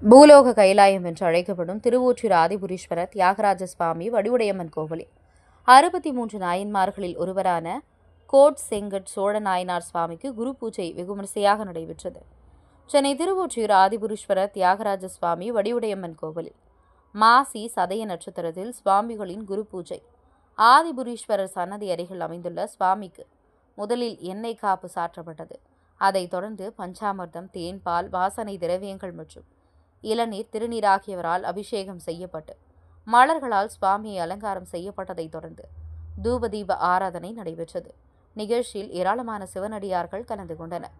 பூலோக கைலாயம் என்று அழைக்கப்படும் திருவொற்றியூர் ஆதிபுரீஸ்வரர் தியாகராஜ சுவாமி வடிவுடையம்மன் கோவிலில் 63 நாயன்மார்களில் ஒருவரான கோட் செங்கட் சோழ நாயனார் சுவாமிக்கு குரு பூஜை வெகுவிமரிசையாக நடைபெற்றது. சென்னை திருவொற்றியூர் ஆதிபுரீஸ்வரர் தியாகராஜ சுவாமி வடிவுடையம்மன் கோவிலில் மாசி சதய நட்சத்திரத்தில் சுவாமிகளின் குரு பூஜை. ஆதிபுரீஸ்வரர் சன்னதி அருகில் அமைந்துள்ள சுவாமிக்கு முதலில் எண்ணெய் காப்பு சாற்றப்பட்டது. அதைத் தொடர்ந்து பஞ்சாமிர்தம், தேன், பால், வாசனை திரவியங்கள் மற்றும் இளநீர், திருநீர் ஆகியவரால் அபிஷேகம் செய்யப்பட்டு மலர்களால் சுவாமியை அலங்காரம் செய்யப்பட்டதைத் தொடர்ந்து தூபதீப ஆராதனை நடைபெற்றது. நிகழ்ச்சியில் ஏராளமான சிவனடியார்கள் கலந்து கொண்டனர்.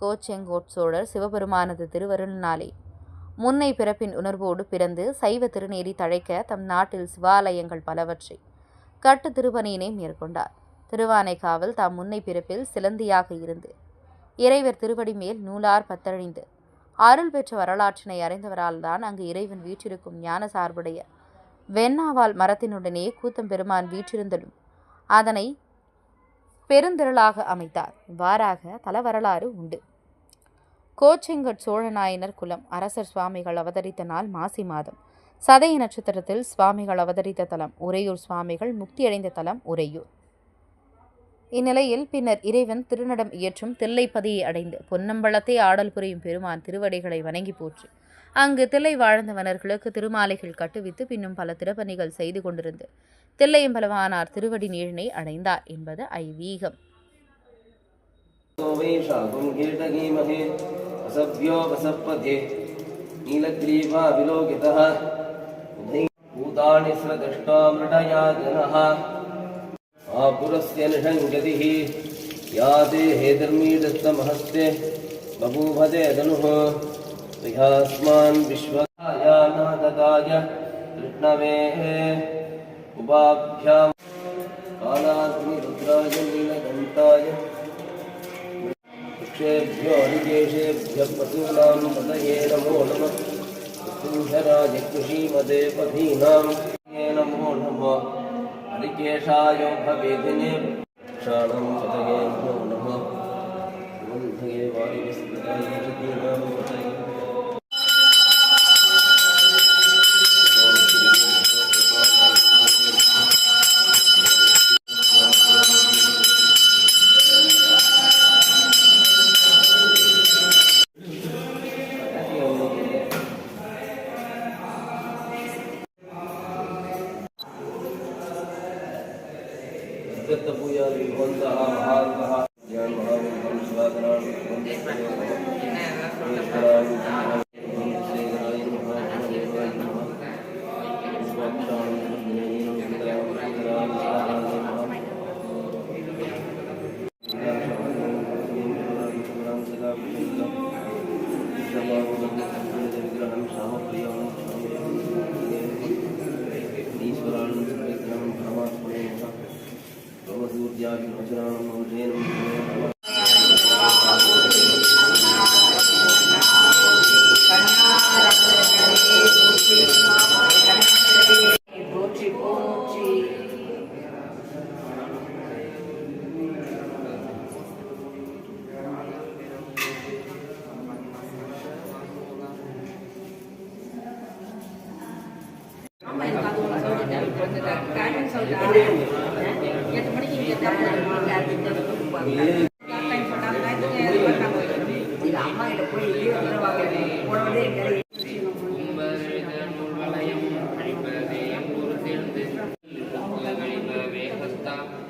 கோச்செங்கோட் சோழர் சிவபெருமானது திருவருளினாலே முன்னை பிறப்பின் உணர்வோடு பிறந்து சைவ திருநேரி தழைக்க தம் நாட்டில் சிவாலயங்கள் பலவற்றை கட்டு திருப்பணியினை மேற்கொண்டார். திருவானைக்காவல் தாம் முன்னை பிறப்பில் சிலந்தியாக இருந்து இறைவர் திருவடி மேல் நூலார் பத்தழிந்து அருள் பெற்ற வரலாற்றினை அறிந்தவரால் தான் அங்கு இறைவன் வீற்றிருக்கும் ஞான சார்புடைய வெண்ணாவால் மரத்தினுடனே கூத்தம்பெருமான் வீற்றிருந்தலும் அதனை பெருந்திரளாக அமைத்தார். இவ்வாறாக தல வரலாறு உண்டு. கோச்செங்கட் சோழநாயனர் குலம் அரசர் சுவாமிகள் அவதரித்த நாள் மாசி மாதம். சதய நட்சத்திரத்தில் சுவாமிகள் அவதரித்த தலம் உறையூர். சுவாமிகள் முக்தியடைந்த தலம் உறையூர். இந்நிலையில் பின்னர் இறைவன் திருநடம் இயற்றும் தில்லைப்பதியை அடைந்து பொன்னம்பலத்தை ஆடல் புரியும் பெருமான் திருவடிகளை வணங்கி போற்றி அங்கு தில்லை வாழ்ந்தவனர்களுக்கு திருமாலைகள் கட்டுவித்து பின்னும் பல திருப்பணிகள் செய்து கொண்டிருந்து தில்லையம்பலவானார் திருவடி நீழினை அடைந்தார் என்பது ஐதீகம். आपुरस्य निषङ्गतिः याते हेतर्मीदत्तमहस्ते बभूभते धनुः ह्यास्मान् विश्वयानादताय कृष्णवे उपाभ्यां कालाग्निरुद्राय नीलकण्ठाय वृक्षेभ्यो हरिकेशेभ्यः पशूनां पतये नमो नमः कृष्णराज कृषीमते पथीनां नमो नमः हरिकेशायो भवेदिने क्षाणं पतये नमो नमः वन्धये वायुविस्मृताय जगतीनां पतये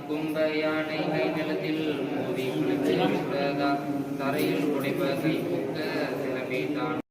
கும்பயானை கை நிலத்தில் மோதி தரையில் உடைப்ப கை புக்க சிலபேதான்